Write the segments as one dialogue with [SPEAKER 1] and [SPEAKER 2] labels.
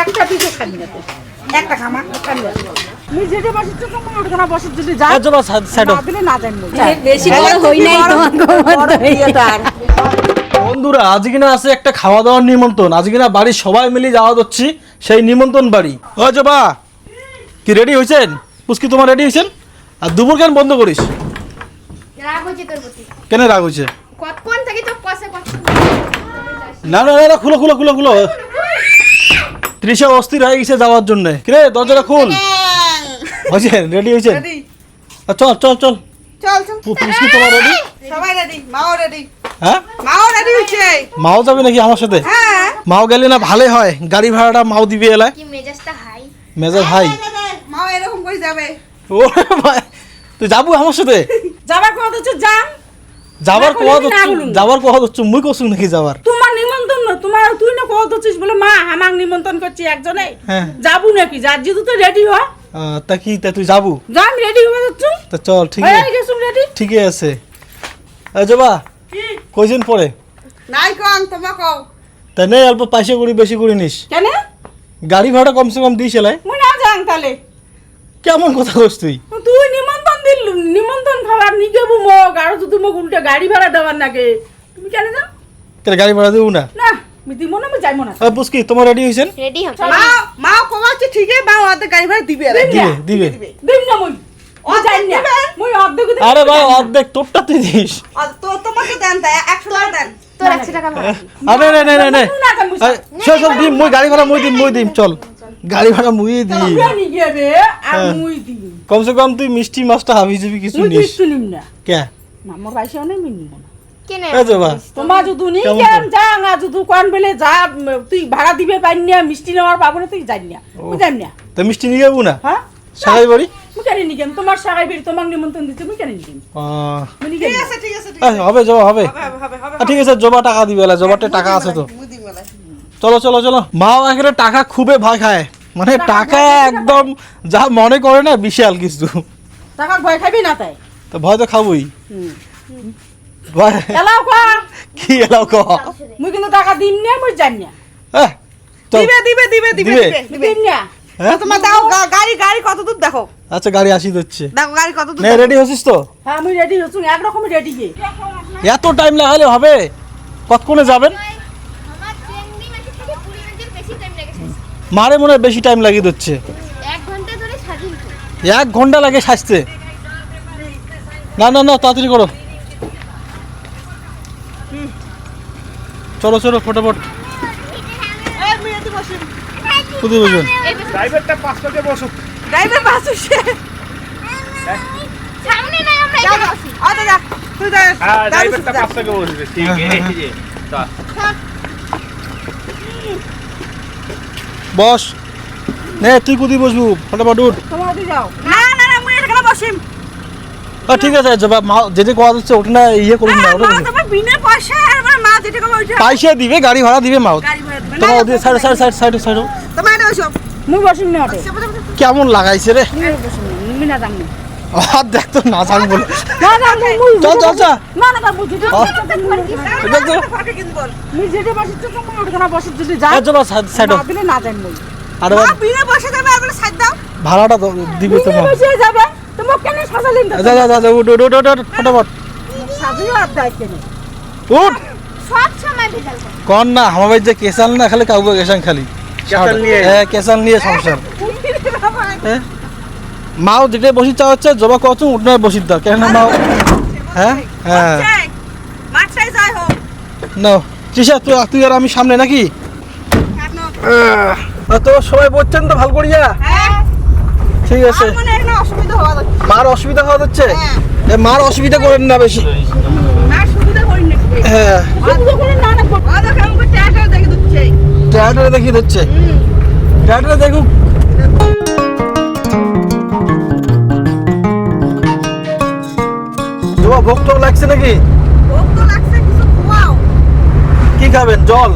[SPEAKER 1] একটা পিঠে খাবি না তুই একটা খামা খাবি না তুমি যেটা বসিচ্ছ তোমার ওখানে বসিচ্ছ যদি যা
[SPEAKER 2] জবা সাইড
[SPEAKER 1] না দিলে না যাই বল
[SPEAKER 3] বেশি বড় হই নাই তোমার
[SPEAKER 2] বন্ধুরা আজ কিনা আছে একটা খাওয়া দাওয়ার নিমন্ত্রণ আজ কিনা বাড়ির সবাই মিলে যাওয়া যাচ্ছি সেই নিমন্ত্রণ বাড়ি ও জবা কি রেডি হয়েছেন পুষ্কি তোমার রেডি হয়েছেন আর দুপুর কেন বন্ধ করিস
[SPEAKER 4] রাগ হচ্ছে তোর প্রতি
[SPEAKER 2] কেন রাগ হয়েছে
[SPEAKER 4] কতক্ষণ থেকে তো কষে কষে
[SPEAKER 2] না না না খুলো খুলো খুলো খুলো ত্রিশা অস্থির হয়ে গেছে যাওয়ার জন্য কিরে দরজাটা খুল হয়েছেন রেডি হয়েছেন চল চল চল
[SPEAKER 1] চল চল
[SPEAKER 2] পুষ্কি তোমার রেডি
[SPEAKER 1] সবাই রেডি মাও রেডি
[SPEAKER 2] হ্যাঁ
[SPEAKER 1] মাও রেডি হচ্ছে
[SPEAKER 2] মাও যাবে নাকি আমার সাথে
[SPEAKER 1] হ্যাঁ
[SPEAKER 2] মাও গেলে না ভালোই হয় গাড়ি ভাড়াটা মাও দিবে এলায়
[SPEAKER 4] কি মেজাজটা হাই
[SPEAKER 2] মেজাজ ভাই
[SPEAKER 1] মাও এরকম করে যাবে
[SPEAKER 2] ও ভাই তুই যাবো আমার সাথে
[SPEAKER 1] যাবার কথা হচ্ছে যান
[SPEAKER 2] যাবার
[SPEAKER 1] না
[SPEAKER 2] কোয়া
[SPEAKER 1] বলবি, না বলুন।
[SPEAKER 2] যাবার কোয়া হচ্ছে মুই কসু নাকি যাবার
[SPEAKER 1] তোমার নিমন্ত্রণ না তোমার তুই না কত হচ্ছিস বলে মা আমাকে নিমন্ত্রণ করছি একজনে
[SPEAKER 2] হ্যাঁ।
[SPEAKER 1] যাবো নাকি যার যেহেতু তো রেডি হ
[SPEAKER 2] তা কি তা তুই যাবো
[SPEAKER 1] যা আমি রেডি হয়ে যাচ্ছ
[SPEAKER 2] তা চল ঠিক
[SPEAKER 1] হয়ে
[SPEAKER 2] আছে
[SPEAKER 1] গেছুম রেডি
[SPEAKER 2] ঠিকই আছে জবা কয়জন পরে
[SPEAKER 1] নাই কম তোমা কও
[SPEAKER 2] তাই নেই অল্প পয়সা করি বেশি করে নিস
[SPEAKER 1] কেন
[SPEAKER 2] গাড়ি ভাড়া কমসে কম দিস এলাই
[SPEAKER 1] মুই না যাং তাহলে
[SPEAKER 2] কেমন কথা কস তুই
[SPEAKER 1] তুই নিমন্ত্রণ দিল নিমন্ত্রণ খাবার নিয়ে যাবো মগ আর তুই মগ উল্টে গাড়ি ভাড়া দেওয়ার নাকি তুমি কেন যাও
[SPEAKER 2] তাহলে গাড়ি ভাড়া দেবো না
[SPEAKER 1] না আমি দিব না আমি যাইবো না
[SPEAKER 2] পুষ্কি তোমার রেডি হয়েছেন
[SPEAKER 4] রেডি হচ্ছে
[SPEAKER 1] মা কমাচ্ছে ঠিকই মা ওদের গাড়ি ভাড়া দিবে
[SPEAKER 2] দিবে দিবে
[SPEAKER 1] দিন না মুই ও যাই না মুই অর্ধেক দিন
[SPEAKER 2] আরে ভাই অর্ধেক তোরটা তুই দিস
[SPEAKER 1] তো তোমাকে দেন তাই 100 টাকা দেন
[SPEAKER 4] তোর 100 টাকা ভাড়া
[SPEAKER 2] আরে না না না না
[SPEAKER 1] না যাম মুই
[SPEAKER 2] চল চল দিম মই গাড়ি ভাড়া মই দিম চল গাড়ি ভাড়া মই দিই
[SPEAKER 1] নি গেবে আর মুই দিই
[SPEAKER 2] কমসে কম তুই মিষ্টি মাছটা হাবি যাবি কিছু
[SPEAKER 1] মুই
[SPEAKER 2] নিস
[SPEAKER 1] কিছু নিম না
[SPEAKER 2] কে
[SPEAKER 1] আমার পয়সা নেই আমি নিব না
[SPEAKER 4] কেনে
[SPEAKER 2] এ জবা
[SPEAKER 1] তোমার যদি নি
[SPEAKER 2] কেমন
[SPEAKER 1] কেন যাং আর যদি কোন বেলে যা তুই ভাড়া দিবে পাইন না মিষ্টি নেওয়ার পাবো না তুই যাই না মুই যাই না
[SPEAKER 2] তা মিষ্টি নিয়ে যাবো না
[SPEAKER 1] হ্যাঁ
[SPEAKER 2] সারাই বাড়ি
[SPEAKER 1] মুই কেন নি কেন তোমার সাগাই বের তোমার নিমন্ত্রণ দিতে মুই কেন নি কেন মুই নি কেন ঠিক আছে
[SPEAKER 2] হবে জবা হবে
[SPEAKER 1] হবে
[SPEAKER 2] ঠিক আছে জবা টাকা দিবে এলা জবাতে টাকা আছে তো চলো চলো চলো মাও এখানে টাকা খুবই ভয় খায় মানে টাকা একদম যা মনে করে না বিশাল কিছু
[SPEAKER 1] টাকা ভয় খাবি না তাই
[SPEAKER 2] তো ভয় তো খাবই ভয়
[SPEAKER 1] এলাও কা
[SPEAKER 2] কি এলাও ক
[SPEAKER 1] মুই কিন্তু টাকা দিম না মুই যাই না
[SPEAKER 2] চল
[SPEAKER 1] দিবে
[SPEAKER 2] দিবে?
[SPEAKER 1] দিম না
[SPEAKER 2] হ্যাঁ?
[SPEAKER 1] তোমার দাও গাড়ি কত দূর দেখো
[SPEAKER 2] আচ্ছা গাড়ি আসি দিচ্ছে
[SPEAKER 1] দেখো গাড়ি কত দূর
[SPEAKER 2] নে রেডি হচ্ছিস তো
[SPEAKER 1] হ্যাঁ আমি রেডি হচ্ছি একরকম রেডি গে
[SPEAKER 2] এত টাইম লাগালে হবে কতক্ষণে যাবেন
[SPEAKER 4] আমার ট্রেন্ডিং আছে থেকে 20 মিনিটের বেশি টাইম লেগেছে
[SPEAKER 2] মারে মনে হয় বেশি টাইম লাগিয়ে দিচ্ছে
[SPEAKER 4] 1 ঘন্টা ধরে সাজিল তো
[SPEAKER 2] 1 ঘন্টা লাগে সাজতে না না না তাড়াতাড়ি করো চলো চলো ফটাফট কোথায় বসবেন
[SPEAKER 5] ড্রাইভারটা 5 টাকা বসো
[SPEAKER 1] ড্রাইভার বাসুছে
[SPEAKER 4] সামনে নাই আমরা এখানে বসি
[SPEAKER 1] আচ্ছা যা তুই যা
[SPEAKER 5] হ্যাঁ ড্রাইভারটা 5 টাকা বসবে ঠিক আছে এই যে
[SPEAKER 2] বস নে তুই কোথায় বসবু ফটাফট উঠ
[SPEAKER 1] তোমার দি যাও না না না মুই এখানে বসিম
[SPEAKER 2] ঠিক আছে জবা মা যেতে কোয়া দিচ্ছে ওটা না ইয়ে করুন না ওটা
[SPEAKER 1] মা তোমার বিনা পয়সা আর মা যেটা কম ওইটা
[SPEAKER 2] পয়সা দিবে গাড়ি ভাড়া দিবে মাও
[SPEAKER 1] গাড়ি ভাড়া দিবে
[SPEAKER 2] তোমার ওদিকে side side side side side
[SPEAKER 1] তোমার এটা বসো মুই বসিম না ওটা
[SPEAKER 2] কেমন লাগাইছে রে
[SPEAKER 1] মুই বসিম মুই না যাম
[SPEAKER 2] আর দেখ তো না জান বলে
[SPEAKER 1] না না মুই
[SPEAKER 2] চল চল চল
[SPEAKER 1] না না মুই যেটা
[SPEAKER 2] দেখ তো
[SPEAKER 1] মুই যেটা বসিচ্ছ তোমার ওখানে বসিচ্ছ যদি যা
[SPEAKER 2] জবা সাইড
[SPEAKER 1] না দিলে না যাই মুই
[SPEAKER 2] আর
[SPEAKER 1] বিনা পয়সা দেবে আর বলে সাইড দাও
[SPEAKER 2] ভাড়াটা দিবে তো
[SPEAKER 1] বিনা পয়সা যাবে তোমার কেন সাজালিন
[SPEAKER 2] যা যা যা উঠ উঠ উঠ উঠ ফটাফট
[SPEAKER 1] সাজিও আর দাই কেন
[SPEAKER 2] উঠ
[SPEAKER 4] সব সময় ভেজাল করে
[SPEAKER 2] কন না আমার ভাই যে কেসাল না খালি কাউকে কেসান খালি
[SPEAKER 5] কেসাল নিয়ে?
[SPEAKER 2] হ্যাঁ কেসাল নিয়ে সংসার হ্যাঁ মাও যেটা বসি চা হচ্ছে জবা কত উঠনায় বসি দাও কেন মাও হ্যাঁ হ্যাঁ
[SPEAKER 1] মাছাই যাই হোক
[SPEAKER 2] না তৃষা তুই আর আমি সামনে নাকি তো সবাই বলছেন তো ভালো করিয়া
[SPEAKER 1] হ্যাঁ
[SPEAKER 2] ঠিক আছে
[SPEAKER 1] মানে একটা অসুবিধা হওয়া যাচ্ছে
[SPEAKER 2] মার অসুবিধা হওয়া যাচ্ছে এ মার অসুবিধা করেন না বেশি
[SPEAKER 1] না সুবিধা করি না
[SPEAKER 2] হ্যাঁ
[SPEAKER 1] সুবিধা করে না না আদা কাম করতে আটা দেখে দিচ্ছে
[SPEAKER 2] ট্রাক্টরে দেখিয়ে দিচ্ছে ট্রাক্টরে দেখুক জবা ভোগ টোক লাগছে নাকি
[SPEAKER 1] ভোগ তো লাগছে কিছু খাওয়াও
[SPEAKER 2] কি খাবেন জল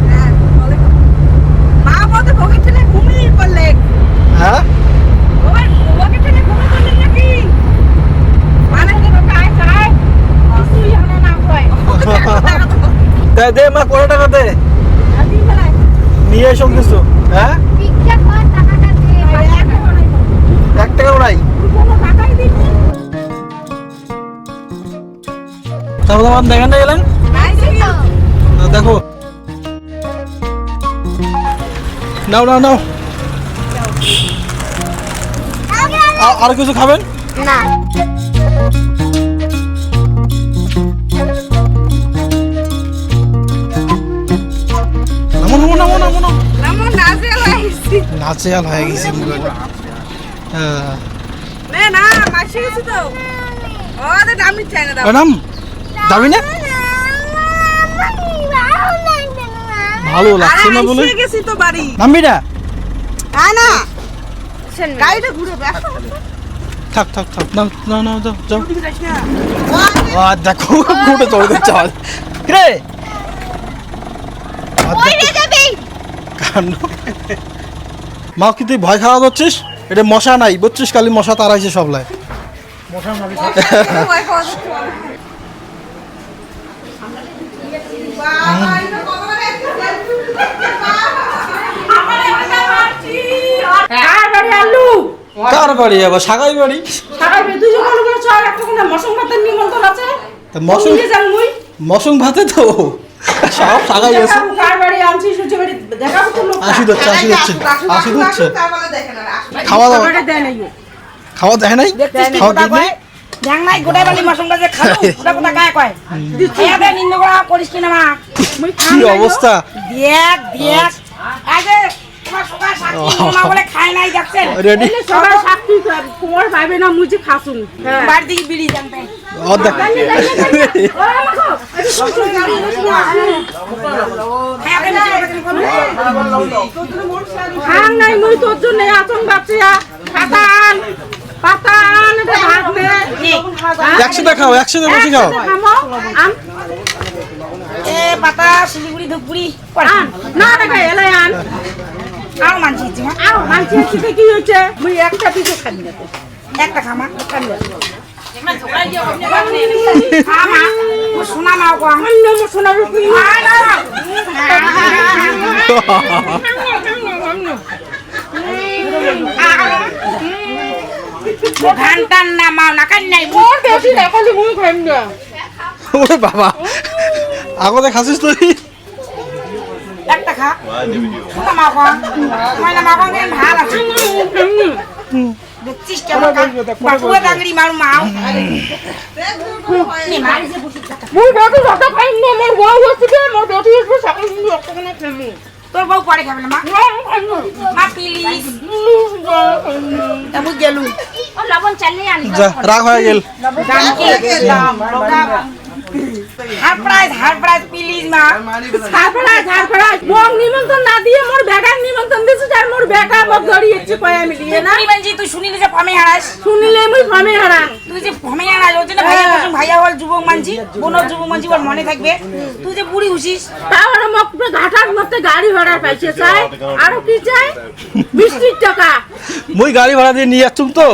[SPEAKER 1] হ্যাঁ বলে মা বলতে ভোগের ছেলে ঘুমিয়ে পড়লে
[SPEAKER 2] হ্যাঁ
[SPEAKER 1] ভোগের ছেলে ঘুমিয়ে পড়লে নাকি মানে তো কাই কাই কিছুই হলো না কয়
[SPEAKER 2] দে মা কত টাকা দে
[SPEAKER 1] আদি বেলায়
[SPEAKER 2] নিয়ে এসো কিছু হ্যাঁ
[SPEAKER 4] ভিক্ষা কর টাকাটা দে।
[SPEAKER 2] 1 টাকাও নাই।
[SPEAKER 1] কোনো টাকাই দিবি
[SPEAKER 2] তারপর আমার দেখেন না গেলেন
[SPEAKER 4] তো।
[SPEAKER 2] দেখো নাও নাও নাও আর কিছু খাবেন
[SPEAKER 4] না
[SPEAKER 2] নামো নামো নামো নামো নামো
[SPEAKER 1] নামো নাচে লাইছি
[SPEAKER 2] নাচে আল হয়ে গেছি হ্যাঁ
[SPEAKER 1] না মাসি গেছি তো ওদের দামি চাই না দাও
[SPEAKER 2] ম্যাডাম যাবি না ভালো লাগছে না বলে
[SPEAKER 1] আইসে গেছি তো বাড়ি
[SPEAKER 2] নামবি না
[SPEAKER 1] না গাড়িটা ঘুরে বেশ
[SPEAKER 2] থাক থাক থাক নাও নাও নাও যাও যাও দেখো ঘুরে চলে যাচ্ছে আওয়াজ রে
[SPEAKER 4] ওইরে যাবি
[SPEAKER 2] কাণ্ড মা কি তুই ভয় খাওয়া যাচ্ছিস এটা মশা নাই বুঝছিস খালি মশা তাড়াইছে সবলাই
[SPEAKER 1] আলু
[SPEAKER 2] কার বাড়ি আবার সাগাই বাড়ি
[SPEAKER 1] সারা বেদু যখন বলে চল একটা কোন মশম ভাতের নিমন্ত্রণ আছে
[SPEAKER 2] তা মশং
[SPEAKER 1] নিয়ে যান মুই
[SPEAKER 2] মশং ভাতে তো সব সাগাই আছে
[SPEAKER 1] কার বাড়ি আনছি সূর্য বাড়ি দেখাবো তো লোক
[SPEAKER 2] আসি হচ্ছে আসি হচ্ছে খাওয়া দাওয়া
[SPEAKER 1] দেয় নাই
[SPEAKER 2] খাওয়া দেখে নাই খাওয়া দিই নাই
[SPEAKER 3] জ্যাং নাই গোটাই বালি মশম গাছে খালো গোটা গোটা গায়ে কয় খাইয়া দে নিন্দ করা করিস কিনা মা
[SPEAKER 1] মুই
[SPEAKER 2] কি অবস্থা
[SPEAKER 3] দেখ দেখ আগে তোমার সকাল সাক্ষী মা বলে খায় নাই দেখছেন
[SPEAKER 2] রেডি
[SPEAKER 1] সবাই সাক্ষী কুমার পাইবে না মুই যে খাসুন
[SPEAKER 3] বাড়ি থেকে বিড়ি জানতে
[SPEAKER 2] অর্ধেক
[SPEAKER 1] খান নাই মুই তোর জন্য আতন বাচ্চা পাতান পাতান এটা ভাত নে
[SPEAKER 2] একসাথে খাও একসাথে বসে খাও
[SPEAKER 1] খামো আন
[SPEAKER 3] এ পাতা শিলিগুড়ি ধুপগুড়ি
[SPEAKER 1] আন না দেখা এলাই আন
[SPEAKER 3] আর মানছি ইচ্ছে হ্যাঁ
[SPEAKER 1] আও মানছি খেতে কি হয়েছে মুই একটা পিছু খাই না
[SPEAKER 3] একটা খামা খামা শোনা মাও কো
[SPEAKER 1] অন্য মশলার উপর
[SPEAKER 3] ঘানটান না মাও না কান নাই
[SPEAKER 1] ওর বেশি দেখালি মুই খাইম না
[SPEAKER 2] ওরে বাবা আগতে খাসিস তুই
[SPEAKER 3] একটা খা শোনা মাও কো ময়না মাও কো কেন ভাল আছে দেখছিস কেমন বাবুয়া ডাংরি মার মাও নে মারি যে বসে থাকা
[SPEAKER 1] মুই বেশি কথা খাইম না মোর বউ হচ্ছে মোর বেশি হচ্ছে সকাল মুই একটা কোন খাইম
[SPEAKER 3] তোর বউ পরে খাবে না মা মা প্লিজ তাবু গেলু ও লবণ চালিয়ে আনি
[SPEAKER 2] যা রাগ হয়ে গেল
[SPEAKER 3] দাম কি দাম হার প্রাইস প্লিজ মা
[SPEAKER 1] ঝাড়ফড়ায় মোক নিমন্ত্রণ না দিয়ে মোর বেগার নিমন্ত্রণ দিছে আর মোর বেগা মোক ধরিয়েছে কয় আমি লিয়ে না
[SPEAKER 3] তুই বানজি তুই শুনিলি যে ফমে হারাস
[SPEAKER 1] শুনিলে মুই ভামে হারা
[SPEAKER 3] তুই যে ফমে হারাস ওর জন্য ভাইয়া বলছিস ভাইয়া হল যুবক মানজি বোনর যুবক মানজি ওর মনে থাকবে তুই যে বুড়ি হুসিস
[SPEAKER 1] তাহলে মোক ঘাটার মধ্যে গাড়ি ভাড়া পাইছে চাই আর কি চাই 20 টাকা
[SPEAKER 2] মুই গাড়ি ভাড়া দিয়ে নিয়ে যাচ্ছুম তো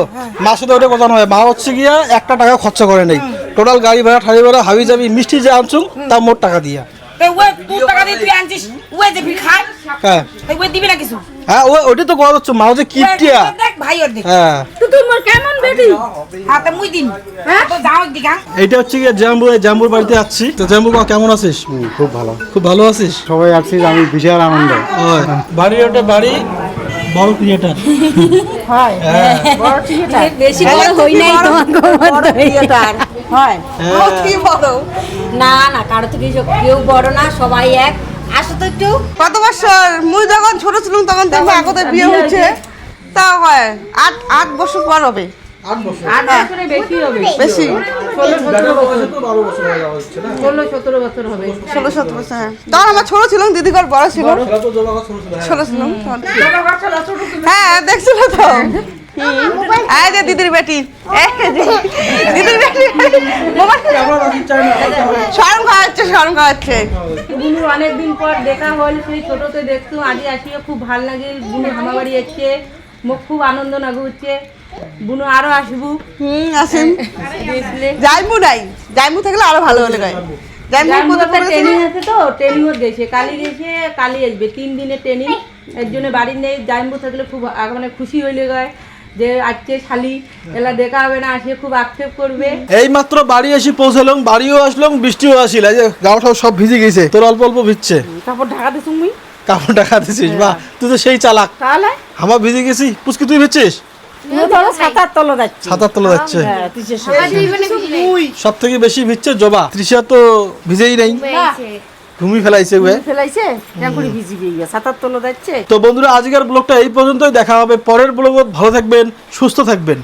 [SPEAKER 2] মার সাথে ওটা কথা নয় মা হচ্ছে গিয়া 1 টাকা খরচা করে নেই টোটাল গাড়ি ভাড়া ঠাড়ি ভাড়া হাবি যাবি মিষ্টি যে আনছুম তা মোট টাকা দিয়া
[SPEAKER 3] তো ওই তুই টাকা দিয়ে তুই আনছিস ওই যে ভিড় খায়
[SPEAKER 2] হ্যাঁ
[SPEAKER 3] তুই ওই দিবি না কিছু
[SPEAKER 2] হ্যাঁ ওইটা তো কথা হচ্ছে মা যে কিপটিয়া
[SPEAKER 3] দেখ ভাই ওর দেখ
[SPEAKER 2] হ্যাঁ
[SPEAKER 1] তো তুই মোর কেমন বেটি
[SPEAKER 3] হাতে মুই দিন হ্যাঁ তো যাও দিকা
[SPEAKER 2] এইটা হচ্ছে গিয়ে জাম্বুর বাড়িতে আসছি তো জাম্বু কেমন আছিস
[SPEAKER 6] খুব ভালো
[SPEAKER 2] খুব ভালো আছিস
[SPEAKER 6] সবাই আসছি আমি বিশাল আনন্দ
[SPEAKER 2] ওই বাড়ির ওটা বাড়ি বড় ক্রিয়েটার
[SPEAKER 3] বেশি বড় হই নাই তোমার ক্রিয়েটার হয়
[SPEAKER 1] কি বড়
[SPEAKER 3] না না কারো থেকে কেউ বড় না সবাই এক আসো তো একটু
[SPEAKER 1] কত বছর মুই যখন ছোট ছিলাম তখন দেখো আগতে বিয়ে হচ্ছে তা হয় 8 বছর পর হবে
[SPEAKER 2] 8 বছর
[SPEAKER 1] 8 বছরে বেশি হবে বেশি
[SPEAKER 2] 12 বছর হয়ে যাওয়া হচ্ছে না
[SPEAKER 1] 16-17 বছর হবে
[SPEAKER 7] 16-17 বছর হ্যাঁ তখন আমার ছোট ছিলাম দিদি ঘর বড় ছিল
[SPEAKER 2] সেটা তো জবাগা ছোট ছিল
[SPEAKER 7] ছোট ছিলাম হ্যাঁ দেখছিল তো এই যে দিদির বেটি এই যে দিদির বেটি মোবাইল শরম খাওয়াচ্ছে
[SPEAKER 1] বুনু অনেকদিন পর দেখা হল সেই ছোটতে দেখতো আজি আসিয়ে খুব ভাল লাগিল বুনু আমার বাড়ি এসছে মোক খুব আনন্দ লাগু হচ্ছে বুনু আরো আসবো
[SPEAKER 7] আসেন
[SPEAKER 1] দেখলে
[SPEAKER 7] যাইমু থাকলে আরো ভালো হলে গায় যাইমু
[SPEAKER 1] ট্রেনিং আছে তো ট্রেনিং গেছে কালি আসবে 3 দিনের ট্রেনিং এর জন্য বাড়ির নেই জাইম্বু থাকলে খুব মানে খুশি হইলে গয় যে আজকে শালি এলা দেখা হবে না, আসে খুব আক্ষেপ করবে।
[SPEAKER 2] এই মাত্র বাড়ি এসে পৌঁছালাম, বাড়িও আসলাম, বৃষ্টিও আসিল, এই যে গাওটাও সব ভিজে গেছে, তোর অল্প অল্প ভিজছে।
[SPEAKER 1] কাপড় ঢাকা দিস তুমি
[SPEAKER 2] কাপড় ঢাকা দিছিস? বাহ, তুই তো সেই চালাক।
[SPEAKER 1] তাহলে
[SPEAKER 2] আমার ভিজে গেছি, পুচকি তুই ভিজছিস?
[SPEAKER 1] সাতার তলা যাচ্ছে।
[SPEAKER 2] ছাতার তলা যাচ্ছে।
[SPEAKER 4] আমার দুই বোনে ভিজে নাই।
[SPEAKER 2] সব থেকে বেশি ভিজছে জবা, তৃষা তো ভিজেই নাই, ঘুমি ফেলাইছে।
[SPEAKER 1] ফেলাইছে করে ভিজি গিয়ে সাতার তলা যাচ্ছে।
[SPEAKER 2] তো বন্ধুরা, আজকের ব্লগটা এই পর্যন্তই, দেখা হবে পরের ব্লগে। ভালো থাকবেন, সুস্থ থাকবেন।